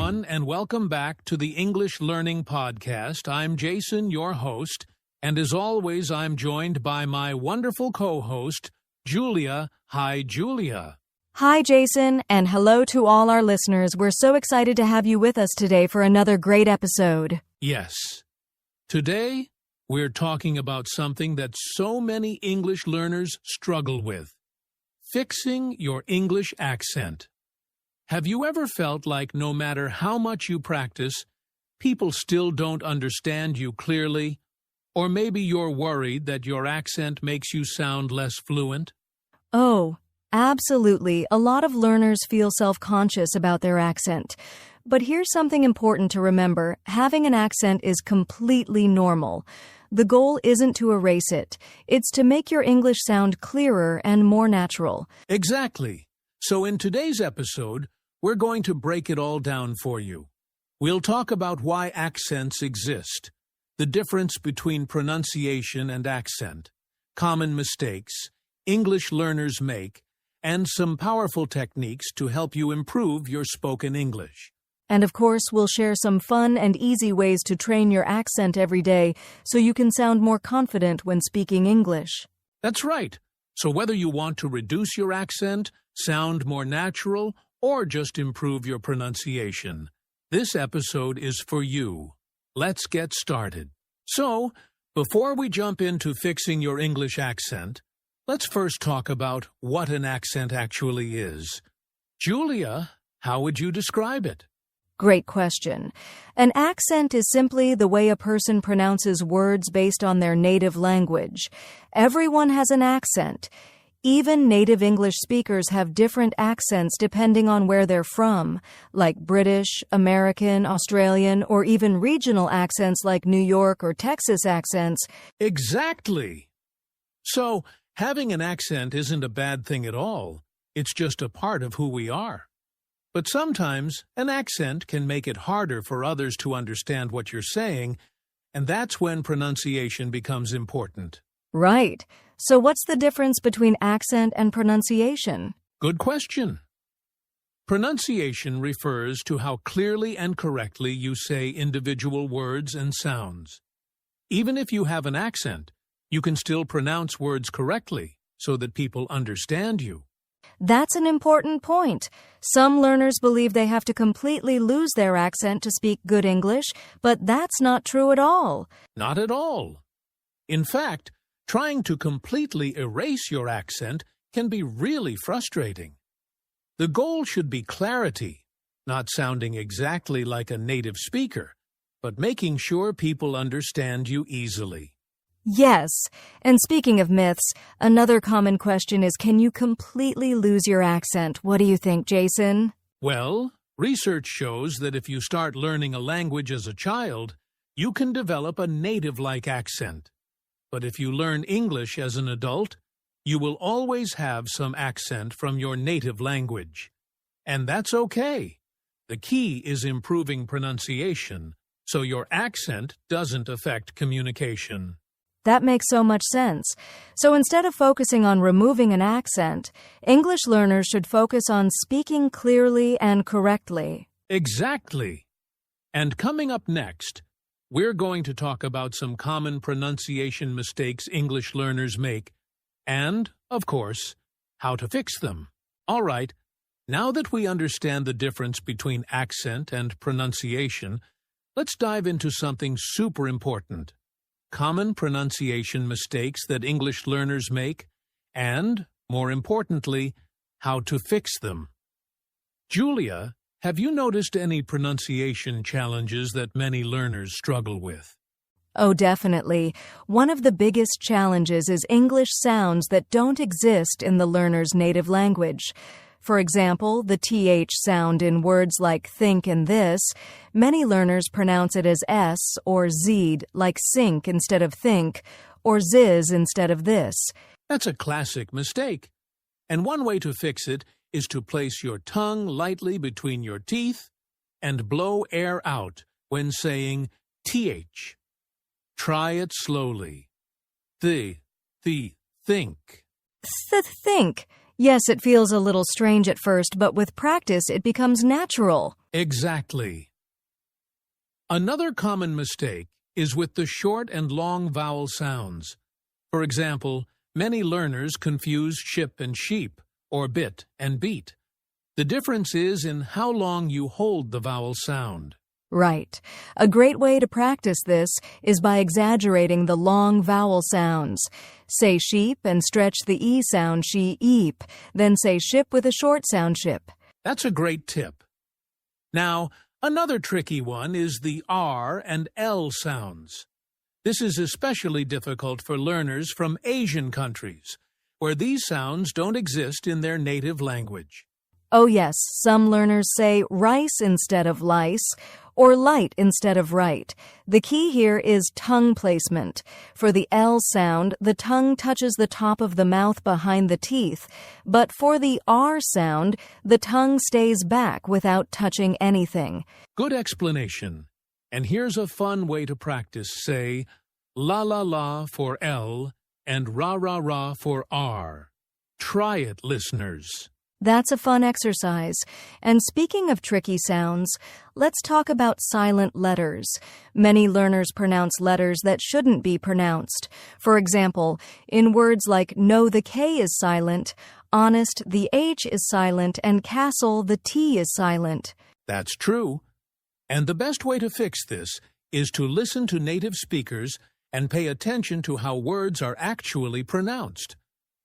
everyone, and welcome back to the English Learning Podcast. I'm Jason, your host, and as always, I'm joined by my wonderful co-host, Julia. Hi, Julia. Hi, Jason, and hello to all our listeners. We're so excited to have you with us today for another great episode. Yes. Today, we're talking about something that so many English learners struggle with: fixing your English accent. Have you ever felt like no matter how much you practice, people still don't understand you clearly? Or maybe you're worried that your accent makes you sound less fluent? Oh, absolutely. A lot of learners feel self-conscious about their accent. But here's something important to remember. Having an accent is completely normal. The goal isn't to erase it. It's to make your English sound clearer and more natural. Exactly. So in today's episode, we're going to break it all down for you. We'll talk about why accents exist, the difference between pronunciation and accent, common mistakes English learners make, and some powerful techniques to help you improve your spoken English. And of course, we'll share some fun and easy ways to train your accent every day so you can sound more confident when speaking English. That's right. So whether you want to reduce your accent, sound more natural, or just improve your pronunciation, this episode is for you. Let's get started. So, before we jump into fixing your English accent, let's first talk about what an accent actually is. Julia, how would you describe it? Great question. An accent is simply the way a person pronounces words based on their native language. Everyone has an accent. Even native English speakers have different accents depending on where they're from, like British, American, Australian, or even regional accents like New York or Texas accents. Exactly. So, having an accent isn't a bad thing at all. It's just a part of who we are. But sometimes, an accent can make it harder for others to understand what you're saying, and that's when pronunciation becomes important. Right. So what's the difference between accent and pronunciation? Good question. Pronunciation refers to how clearly and correctly you say individual words and sounds. Even if you have an accent, you can still pronounce words correctly so that people understand you. That's an important point. Some learners believe they have to completely lose their accent to speak good English, but that's not true at all. Not at all. In fact, trying to completely erase your accent can be really frustrating. The goal should be clarity, not sounding exactly like a native speaker, but making sure people understand you easily. Yes. And speaking of myths, another common question is, can you completely lose your accent? What do you think, Jason? Well, research shows that if you start learning a language as a child, you can develop a native-like accent. But if you learn English as an adult, you will always have some accent from your native language. And that's okay. The key is improving pronunciation, so your accent doesn't affect communication. That makes so much sense. So instead of focusing on removing an accent, English learners should focus on speaking clearly and correctly. Exactly. And coming up next, we're going to talk about some common pronunciation mistakes English learners make, and, of course, how to fix them. All right, now that we understand the difference between accent and pronunciation, let's dive into something super important: common pronunciation mistakes that English learners make, and, more importantly, how to fix them. Julia, have you noticed any pronunciation challenges that many learners struggle with? Oh, definitely. One of the biggest challenges is English sounds that don't exist in the learner's native language. For example, the TH sound in words like think and this. Many learners pronounce it as S or Z'd, like sink instead of think, or ziz instead of this. That's a classic mistake. And one way to fix it is to place your tongue lightly between your teeth and blow air out when saying TH. Try it slowly. Think. Think. Yes, it feels a little strange at first, but with practice it becomes natural. Exactly. Another common mistake is with the short and long vowel sounds. For example, many learners confuse ship and sheep, or bit and beat. The difference is in how long you hold the vowel sound. Right. A great way to practice this is by exaggerating the long vowel sounds. Say sheep and stretch the E sound she-eep, then say ship with a short sound ship. That's a great tip. Now, another tricky one is the R and L sounds. This is especially difficult for learners from Asian countries, where these sounds don't exist in their native language. Oh yes, some learners say rice instead of lice, or light instead of right. The key here is tongue placement. For the L sound, the tongue touches the top of the mouth behind the teeth, but for the R sound, the tongue stays back without touching anything. Good explanation. And here's a fun way to practice. Say la la la for L and ra ra ra for R. Try it, listeners. That's a fun exercise. And speaking of tricky sounds, let's talk about silent letters. Many learners pronounce letters that shouldn't be pronounced. For example, in words like no, the K is silent, honest, the H is silent, and castle, the T is silent. That's true. And the best way to fix this is to listen to native speakers and pay attention to how words are actually pronounced,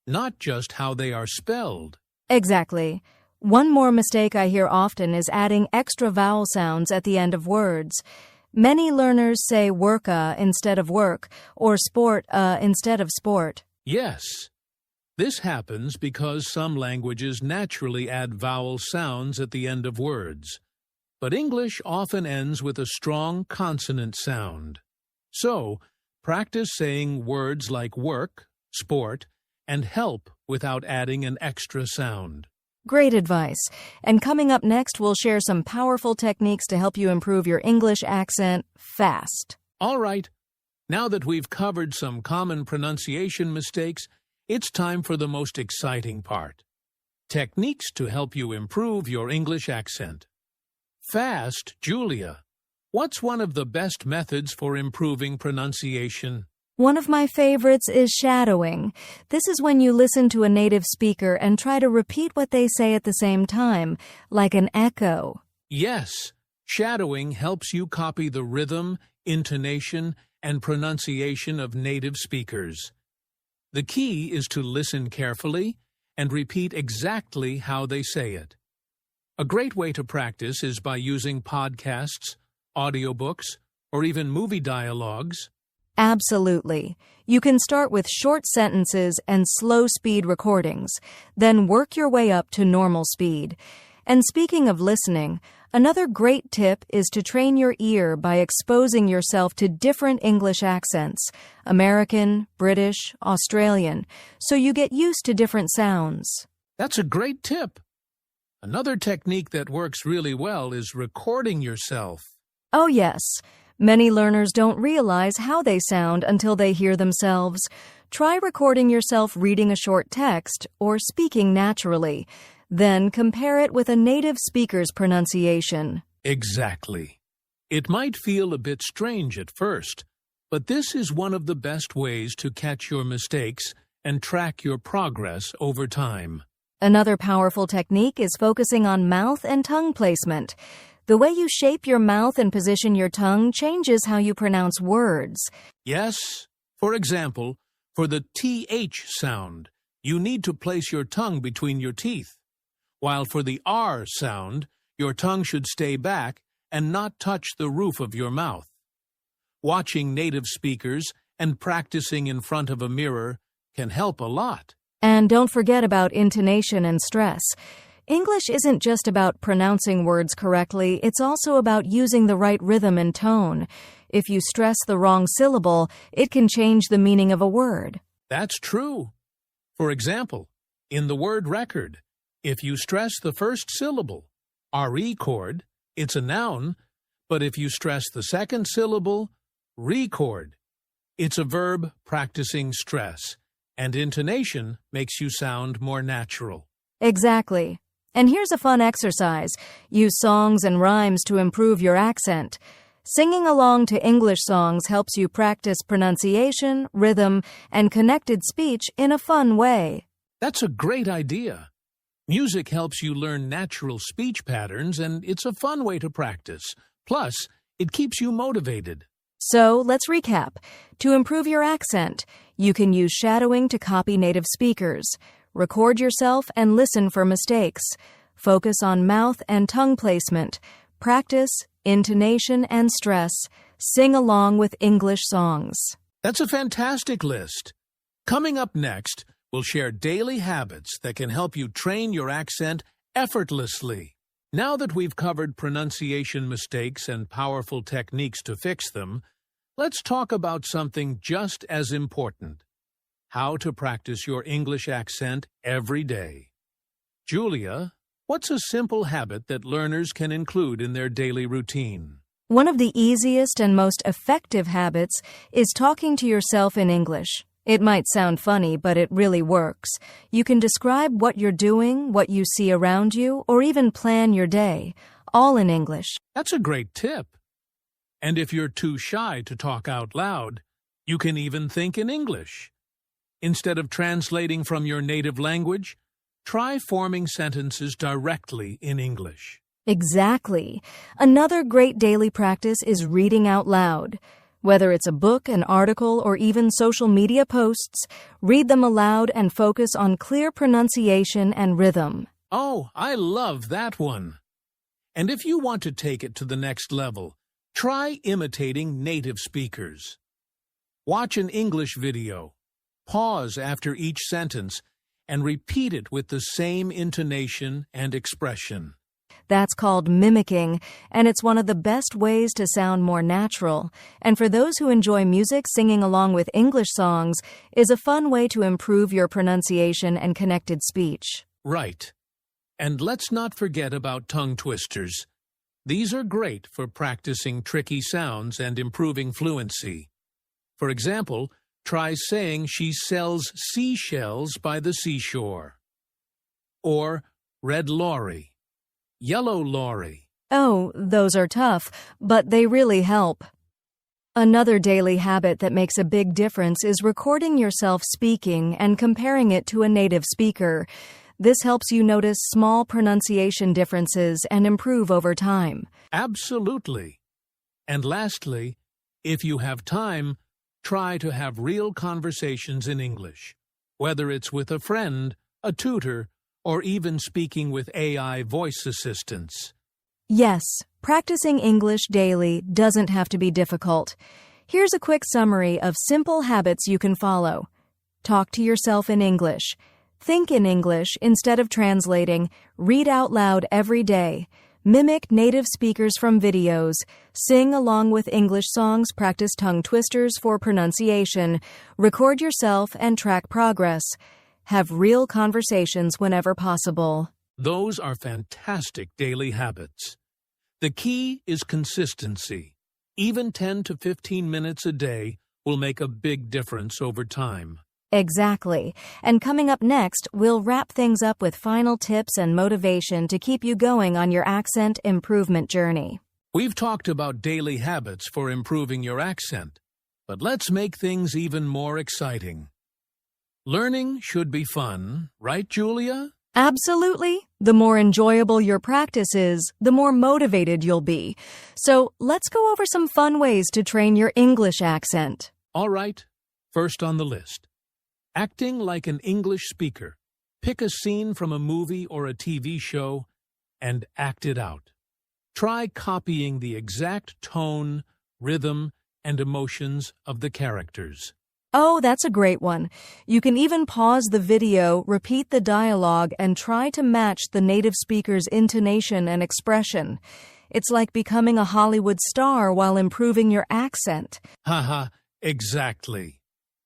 not just how they are spelled. Exactly. One more mistake I hear often is adding extra vowel sounds at the end of words. Many learners say worka instead of work, or sport instead of sport. Yes. This happens because some languages naturally add vowel sounds at the end of words, but English often ends with a strong consonant sound. So, practice saying words like work, sport, and help without adding an extra sound. Great advice. And coming up next, we'll share some powerful techniques to help you improve your English accent fast. All right. Now that we've covered some common pronunciation mistakes, it's time for the most exciting part. Techniques to help you improve your English accent. Fast, Julia. What's one of the best methods for improving pronunciation? One of my favorites is shadowing. This is when you listen to a native speaker and try to repeat what they say at the same time, like an echo. Yes, shadowing helps you copy the rhythm, intonation, and pronunciation of native speakers. The key is to listen carefully and repeat exactly how they say it. A great way to practice is by using podcasts, audiobooks, or even movie dialogues. Absolutely. You can start with short sentences and slow-speed recordings, then work your way up to normal speed. And speaking of listening, another great tip is to train your ear by exposing yourself to different English accents, American, British, Australian, so you get used to different sounds. That's a great tip. Another technique that works really well is recording yourself. Oh, yes. Many learners don't realize how they sound until they hear themselves. Try recording yourself reading a short text or speaking naturally. Then compare it with a native speaker's pronunciation. Exactly. It might feel a bit strange at first, but this is one of the best ways to catch your mistakes and track your progress over time. Another powerful technique is focusing on mouth and tongue placement. The way you shape your mouth and position your tongue changes how you pronounce words. Yes. For example, for the TH sound, you need to place your tongue between your teeth, while for the R sound, your tongue should stay back and not touch the roof of your mouth. Watching native speakers and practicing in front of a mirror can help a lot. And don't forget about intonation and stress. English isn't just about pronouncing words correctly, it's also about using the right rhythm and tone. If you stress the wrong syllable, it can change the meaning of a word. That's true. For example, in the word record, if you stress the first syllable, RE chord, it's a noun, but if you stress the second syllable, record, it's a verb practicing stress, and intonation makes you sound more natural. Exactly. And here's a fun exercise. Use songs and rhymes to improve your accent. Singing along to English songs helps you practice pronunciation, rhythm, and connected speech in a fun way. That's a great idea. Music helps you learn natural speech patterns, and it's a fun way to practice. Plus, it keeps you motivated. So, let's recap. To improve your accent, you can use shadowing to copy native speakers. Record yourself and listen for mistakes. Focus on mouth and tongue placement. Practice intonation and stress. Sing along with English songs. That's a fantastic list. Coming up next, we'll share daily habits that can help you train your accent effortlessly. Now that we've covered pronunciation mistakes and powerful techniques to fix them, let's talk about something just as important: how to practice your English accent every day. Julia, what's a simple habit that learners can include in their daily routine? One of the easiest and most effective habits is talking to yourself in English. It might sound funny, but it really works. You can describe what you're doing, what you see around you, or even plan your day, all in English. That's a great tip. And if you're too shy to talk out loud, you can even think in English. Instead of translating from your native language, try forming sentences directly in English. Exactly. Another great daily practice is reading out loud. Whether it's a book, an article, or even social media posts, read them aloud and focus on clear pronunciation and rhythm. Oh, I love that one. And if you want to take it to the next level, try imitating native speakers. Watch an English video, pause after each sentence, and repeat it with the same intonation and expression. That's called mimicking, and it's one of the best ways to sound more natural. And for those who enjoy music, singing along with English songs is a fun way to improve your pronunciation and connected speech. Right. And let's not forget about tongue twisters. These are great for practicing tricky sounds and improving fluency. For example, try saying she sells seashells by the seashore. Or red lorry, yellow lorry. Oh, those are tough, but they really help. Another daily habit that makes a big difference is recording yourself speaking and comparing it to a native speaker. This helps you notice small pronunciation differences and improve over time. Absolutely. And lastly, if you have time, try to have real conversations in English, whether it's with a friend, a tutor, or even speaking with AI voice assistants. Yes, practicing English daily doesn't have to be difficult. Here's a quick summary of simple habits you can follow. Talk to yourself in English. Think in English instead of translating. Read out loud every day. Mimic native speakers from videos. Sing along with English songs. Practice tongue twisters for pronunciation. Record yourself and track progress. Have real conversations whenever possible. Those are fantastic daily habits. The key is consistency. Even 10 to 15 minutes a day will make a big difference over time. Exactly. And coming up next, we'll wrap things up with final tips and motivation to keep you going on your accent improvement journey. We've talked about daily habits for improving your accent, but let's make things even more exciting. Learning should be fun, right, Julia? Absolutely. The more enjoyable your practice is, the more motivated you'll be. So let's go over some fun ways to train your English accent. All right. First on the list. Acting like an English speaker. Pick a scene from a movie or a TV show and act it out. Try copying the exact tone, rhythm, and emotions of the characters. Oh, that's a great one. You can even pause the video, repeat the dialogue, and try to match the native speaker's intonation and expression. It's like becoming a Hollywood star while improving your accent. Haha, exactly.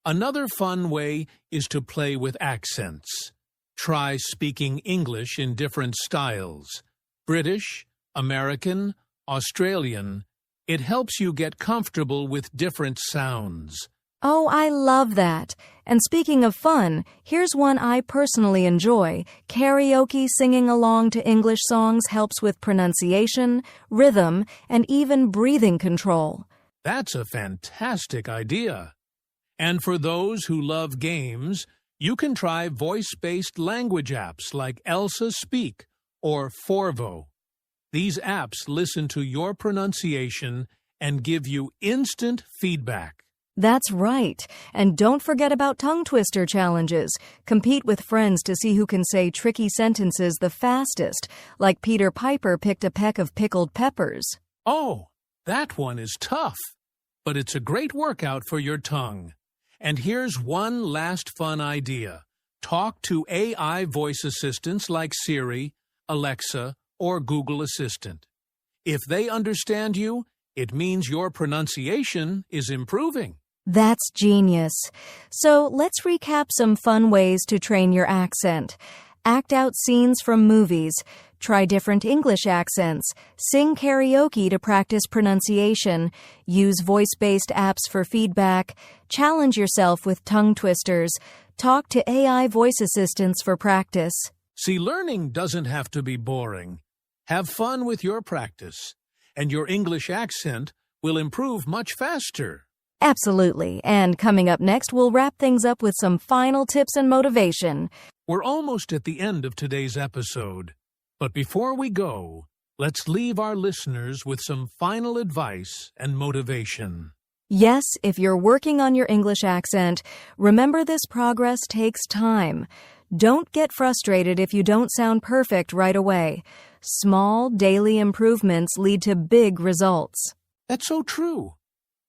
Another fun way is to play with accents. Try speaking English in different styles. British, American, Australian. It helps you get comfortable with different sounds. Oh, I love that. And speaking of fun, here's one I personally enjoy. Karaoke singing along to English songs helps with pronunciation, rhythm, and even breathing control. That's a fantastic idea. And for those who love games, you can try voice-based language apps like Elsa Speak or Forvo. These apps listen to your pronunciation and give you instant feedback. That's right. And don't forget about tongue twister challenges. Compete with friends to see who can say tricky sentences the fastest, like Peter Piper picked a peck of pickled peppers. Oh, that one is tough, but it's a great workout for your tongue. And here's one last fun idea. Talk to AI voice assistants like Siri, Alexa, or Google Assistant. If they understand you, it means your pronunciation is improving. That's genius. So let's recap some fun ways to train your accent. Act out scenes from movies. Try different English accents. Sing karaoke to practice pronunciation. Use voice-based apps for feedback. Challenge yourself with tongue twisters. Talk to AI voice assistants for practice. See, learning doesn't have to be boring. Have fun with your practice, and your English accent will improve much faster. Absolutely. And coming up next, we'll wrap things up with some final tips and motivation. We're almost at the end of today's episode. But before we go, let's leave our listeners with some final advice and motivation. Yes, if you're working on your English accent, remember this progress takes time. Don't get frustrated if you don't sound perfect right away. Small, daily improvements lead to big results. That's so true.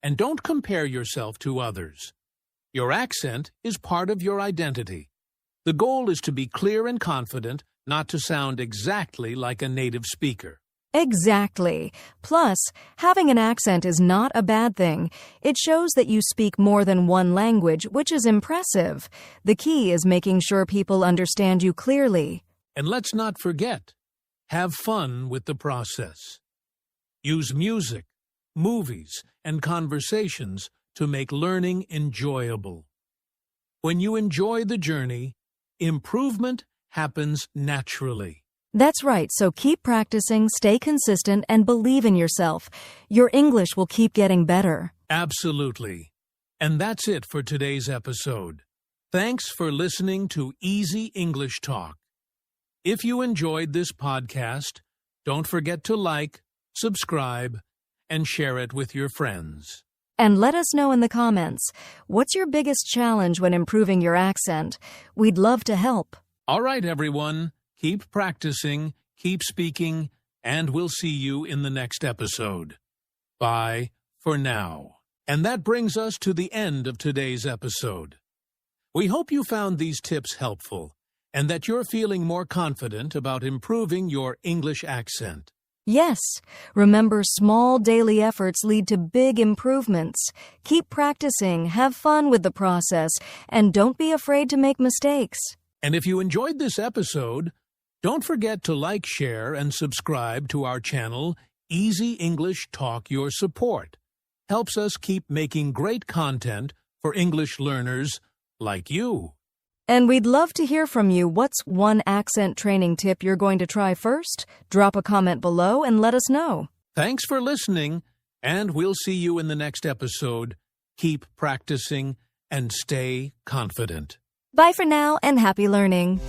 And don't compare yourself to others. Your accent is part of your identity. The goal is to be clear and confident, not to sound exactly like a native speaker. Exactly. Plus, having an accent is not a bad thing. It shows that you speak more than one language, which is impressive. The key is making sure people understand you clearly. And let's not forget, have fun with the process. Use music, movies, and conversations to make learning enjoyable. When you enjoy the journey, improvement happens naturally. That's right, so keep practicing, stay consistent, and believe in yourself. Your English will keep getting better. Absolutely. And that's it for today's episode. Thanks for listening to Easy English Talk. If you enjoyed this podcast, don't forget to like, subscribe, and share it with your friends. And let us know in the comments, what's your biggest challenge when improving your accent? We'd love to help. All right, everyone. Keep practicing, keep speaking, and we'll see you in the next episode. Bye for now. And that brings us to the end of today's episode. We hope you found these tips helpful and that you're feeling more confident about improving your English accent. Yes, remember, small daily efforts lead to big improvements. Keep practicing, have fun with the process, and don't be afraid to make mistakes. And if you enjoyed this episode, don't forget to like, share, and subscribe to our channel, Easy English Talk. Your support helps us keep making great content for English learners like you. And we'd love to hear from you. What's one accent training tip you're going to try first? Drop a comment below and let us know. Thanks for listening, and we'll see you in the next episode. Keep practicing and stay confident. Bye for now and happy learning.